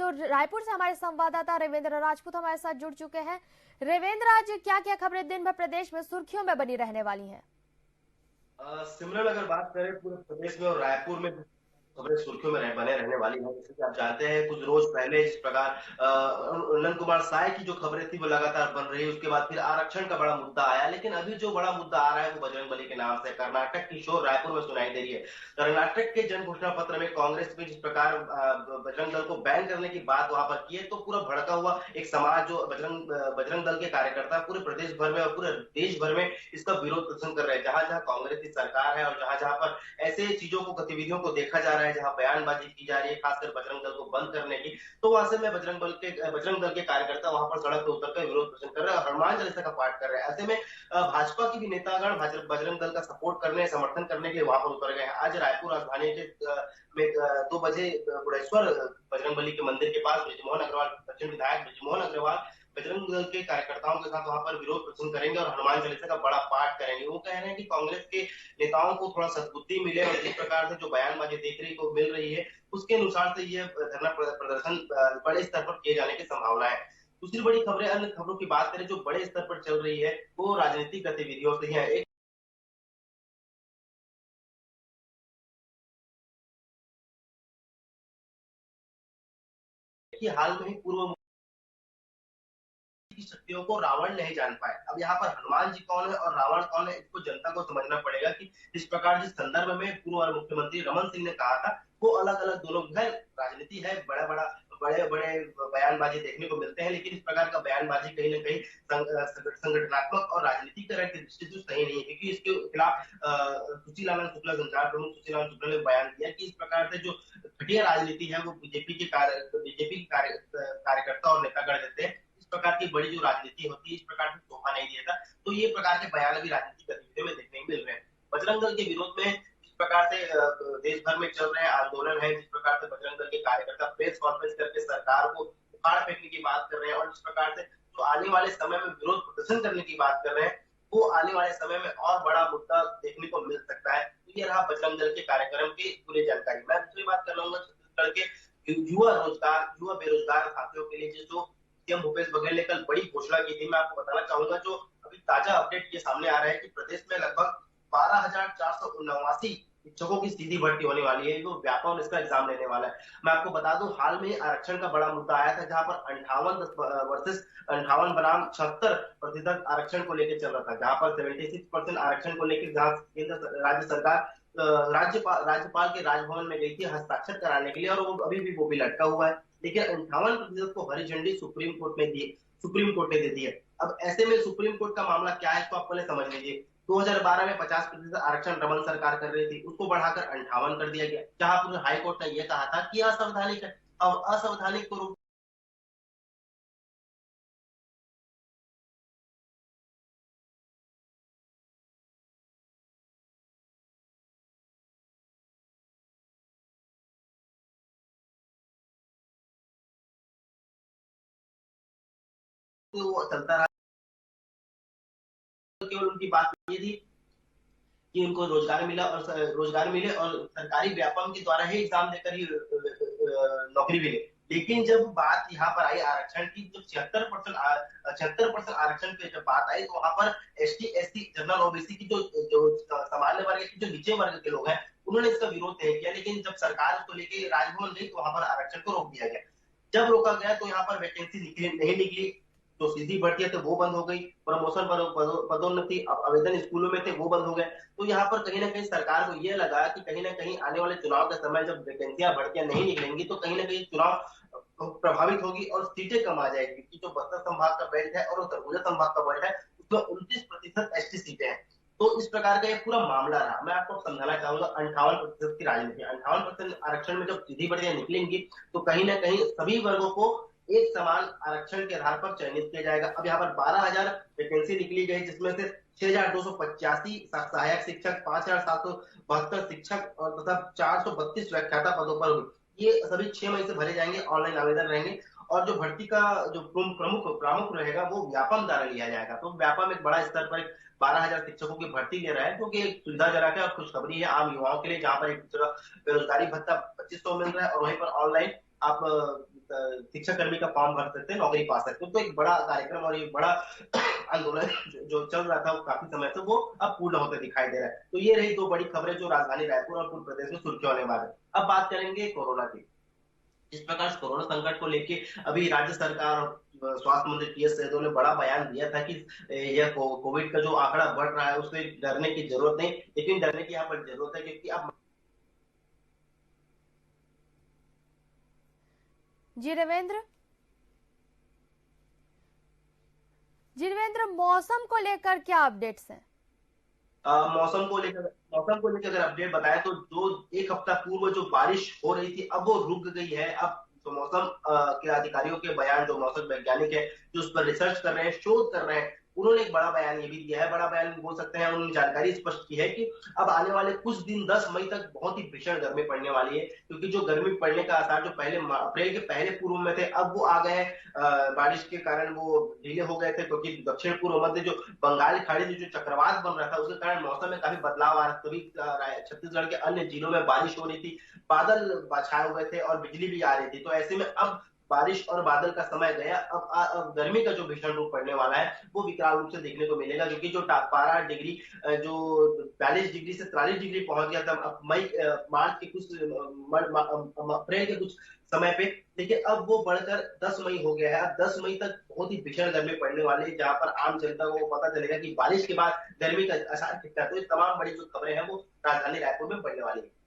तो रायपुर से हमारे संवाददाता रविंद्र राजपूत हमारे साथ जुड़ चुके हैं। रविंद्र, आज क्या क्या खबरें दिन भर प्रदेश में सुर्खियों में बनी रहने वाली हैं? सिमरन, अगर बात करें पूरे प्रदेश में और रायपुर में खबरें सुर्खियों में बने रहने वाली हैं। जैसे कि आप जानते हैं, कुछ रोज पहले जिस प्रकार नंद कुमार साय की जो खबरें थी वो लगातार बन रही है, उसके बाद फिर आरक्षण का बड़ा मुद्दा आया। लेकिन अभी जो बड़ा मुद्दा आ रहा है वो बजरंगबली के नाम से कर्नाटक की शोर रायपुर में सुनाई दे रही है। कर्नाटक के जन घोषणा पत्र में कांग्रेस में जिस प्रकार बजरंग दल को बैन करने की बात वहां पर की है, तो पूरा भड़का हुआ एक समाज जो बजरंग दल के कार्यकर्ता पूरे प्रदेश भर में और पूरे देश भर में इसका विरोध प्रदर्शन कर रहे हैं। जहां जहां कांग्रेस की सरकार है और जहां जहां पर ऐसे चीजों को, गतिविधियों को देखा जा रहा है, जहां बयानबाजी की जा रही है खासकर बजरंग दल को बंद करने की, तो वहां से मैं बजरंग दल के कार्यकर्ता वहां पर सड़क पर उतरकर विरोध प्रदर्शन कर रहे हैं, हनुमान चालीसा का पाठ कर रहे हैं। ऐसे में भाजपा की भी नेतागण बजरंग दल का सपोर्ट करने, समर्थन करने के लिए वहां पर उतर गए हैं। आज रायपुर राजधानी के में 2 बजे बुढ़ेश्वर बजरंगबली के मंदिर के पास बृजमोहन अग्रवाल, दक्षिण विधायक बृजमोहन अग्रवाल बजरंग दल के कार्यकर्ताओं के साथ वहां पर विरोध प्रदर्शन करेंगे और हनुमान चालीसा का बड़ा पाठ करेंगे। वो कह रहे हैं कि कांग्रेस के नेताओं को थोड़ा सद्बुद्धि मिले और जिस प्रकार से जो बयानबाजी देखने को मिल रही है उसके अनुसार से ये धरना प्रदर्शन बड़े स्तर पर किए जाने की संभावना है। दूसरी बड़ी खबरें, अन्य खबरों की बात करें जो बड़े स्तर पर चल रही है, वो राजनीतिक गतिविधियों से है। एक कि हाल में ही पूर्व की शक्तियों को रावण नहीं जान पाए। अब यहाँ पर हनुमान जी कौन है और रावण कौन है, इसको जनता को समझना पड़ेगा कि इस प्रकार जिस संदर्भ में पूर्व मुख्यमंत्री रमन सिंह ने कहा था, वो अलग अलग दोनों है। राजनीति है, बड़े बड़े बयानबाजी देखने को मिलते हैं, लेकिन इस प्रकार का बयानबाजी कहीं ना कहीं संगठनात्मक और राजनीतिकरण की दृष्टि से सही नहीं है, क्योंकि इसके खिलाफ सुशीलानंद शुक्ला, संचार प्रमुख सुशीलानंद शुक्ला ने बयान दिया कि इस प्रकार से जो घटिया राजनीति है वो बीजेपी के कार्यकर्ता और नेतागण देते हैं। इस प्रकार की बड़ी जो राजनीति होती है, इस प्रकार से धोखा नहीं दिया था। तो ये प्रकार के बयान भी राजनीतिक गतिविधियों में देखने को मिल रहे हैं। बजरंग दल के विरोध में जिस प्रकार से देश भर में चल रहे आंदोलन है, जिस प्रकार से बजरंग दल के कार्यकर्ता प्रेस कॉन्फ्रेंस करके सरकार को उखाड़ फेंकने की बात कर रहे हैं और जिस प्रकार से जो आने वाले समय में विरोध प्रदर्शन करने की बात कर रहे हैं, वो आने वाले समय में और बड़ा मुद्दा देखने को मिल सकता है। तो ये रहा बजरंग दल के कार्यक्रम की पूरी जानकारी। मैं दूसरी बात कर लूंगा छत्तीसगढ़ के युवा बेरोजगार साथियों के लिए जो सीएम भूपेश बघेल ने कल बड़ी घोषणा की थी। मैं आपको बताना चाहूंगा, जो अभी ताजा अपडेट ये सामने आ रहा है कि प्रदेश में लगभग 12,479 शिक्षकों की सीधी भर्ती होने वाली है, जो व्यापक इसका एग्जाम लेने वाला है। मैं आपको बता दूं, हाल में आरक्षण का बड़ा मुद्दा आया था, जहां पर 58 वर्सेस 58 बनाम 76% आरक्षण को लेकर चल रहा था, जहां पर 76% आरक्षण को लेकर जहां केंद्र राज्य सरकार राज्यपाल के राजभवन में गई थी हस्ताक्षर कराने के लिए, और वो अभी भी वो भी लटका हुआ है। लेकिन 58% को हरी झंडी सुप्रीम कोर्ट ने दे दी है। अब ऐसे में सुप्रीम कोर्ट का मामला क्या है, इसको आप पहले समझ लीजिए। 2012 में 50% आरक्षण रमन सरकार कर रही थी, उसको बढ़ाकर 58 कर दिया गया, जहां पर हाई कोर्ट ने यह कहा था कि असंवैधानिक है। अब असंवैधानिक को वो चलता रहा। केवल उनकी बात ये थी कि उनको रोजगार मिले और सरकारी व्यापम के द्वारा ही एग्जाम देकर ही नौकरी मिले। लेकिन जब बात यहाँ पर आई आरक्षण की, जब 76% आरक्षण पे जब बात आई, तो वहां पर ST SC जनरल OBC की जो सामान्य वर्ग की, जो नीचे वर्ग के लोग हैं, उन्होंने इसका विरोध नहीं किया। लेकिन जब सरकार उसको लेके राजभवन गई, तो वहां पर आरक्षण को रोक दिया गया। जब रोका गया तो यहाँ पर वैकेंसी नहीं निकली, जो सीधी भर्तियां थे वो बंद हो गई, प्रमोशन पदोन्नति आवेदन स्कूलों में थे वो बंद हो गए। तो यहाँ पर कहीं ना कहीं सरकार को ये लगा कि कहीं ना कहीं आने वाले चुनाव के समय जब वैकेंसियां भर्तियां नहीं निकलेंगी, तो कहीं ना कहीं चुनाव प्रभावित होगी और सीटें कम आ जाएगी, क्योंकि जो बस्तर संभाग का बेल्ट है और सरगुजा संभाग का बेल्ट है, उसमें 29% ST सीटें हैं। तो इस प्रकार का ये पूरा मामला रहा। मैं आपको समझाना चाहूंगा 58% की राजनीति, 58% आरक्षण में जब सीधी भर्तियां निकलेंगी, तो कहीं ना कहीं सभी वर्गों को एक समान आरक्षण के आधार पर चयनित किया जाएगा। अब यहाँ पर 12,000 वैकेंसी निकली गई, जिसमें से 6,285 सहायक शिक्षक, 5,772 शिक्षक और तथा 432 व्याख्याता पदों पर हुई। ये सभी 6 मई से भरे जाएंगे, ऑनलाइन आवेदन रहेंगे। और जो भर्ती का जो प्रमुख रहेगा वो व्यापम द्वारा लिया जाएगा। तो व्यापम एक बड़ा स्तर पर 12,000 शिक्षकों की भर्ती ले रहा है, जो कि एक सुविधाजनक है और खुशखबरी है आम युवाओं के लिए, जहां पर एक बेरोजगारी भत्ता 2500 मिल रहा है और वहीं पर ऑनलाइन आप शिक्षा कर्मी का फॉर्म भर सकते हैं, नौकरी पा सकते हैं। तो एक बड़ा कार्यक्रम और एक बड़ा आंदोलन जो चल रहा था काफी समय से, वो अब पूर्ण होते दिखाई दे रहा है। तो ये रही दो बड़ी खबरें जो राजधानी रायपुर और पूरे प्रदेश में सुर्खियों होने वाले। अब बात करेंगे कोरोना की। जिस प्रकार से कोरोना संकट को लेके अभी राज्य सरकार और स्वास्थ्य मंत्री टी एस सिंहदेव ने बड़ा बयान दिया था कि यह कोविड का जो आंकड़ा बढ़ रहा है उससे डरने की जरूरत नहीं, लेकिन डरने की यहाँ पर जरूरत है, क्योंकि अब जी रविंद्र, मौसम को लेकर क्या अपडेट्स हैं? मौसम को लेकर अगर अपडेट बताएं तो जो एक हफ्ता पूर्व जो बारिश हो रही थी अब वो रुक गई है। अब तो मौसम के अधिकारियों के बयान, जो मौसम वैज्ञानिक है जो उस पर रिसर्च कर रहे हैं, शोध कर रहे हैं, उन्होंने एक बड़ा बयान ये भी दिया है। बड़ा बयान बोल सकते हैं, उन्होंने जानकारी स्पष्ट की है कि अब आने वाले कुछ दिन 10 मई तक बहुत ही भीषण गर्मी पड़ने वाली है, क्योंकि जो गर्मी पड़ने का आसार जो पहले अप्रैल के पहले पूर्व में थे अब वो आ गए हैं। बारिश के कारण वो ढीले हो गए थे, क्योंकि दक्षिण पूर्व मध्य जो बंगाल खाड़ी में जो चक्रवात बन रहा था उसके कारण मौसम में काफी बदलाव आ रहा था। तभी छत्तीसगढ़ के अन्य जिलों में बारिश हो रही थी, बादल छाए हुए थे और बिजली भी आ रही थी। तो ऐसे में अब बारिश और बादल का समय गया। अब गर्मी का जो भीषण रूप पड़ने वाला है वो विकराल रूप से देखने को मिलेगा, क्योंकि जो पारा डिग्री जो 42 डिग्री से 43 डिग्री पहुंच गया था अब मार्च के कुछ अप्रैल के कुछ समय पे, देखिए अब वो बढ़कर 10 मई हो गया है। अब 10 मई तक बहुत ही भीषण गर्मी पड़ने वाली है, जहां पर आम जनता को पता चलेगा कि बारिश के बाद गर्मी का असर कितना है। तो ये तमाम बड़ी जो खबरें हैं वो राजधानी रायपुर में पड़ने वाली है।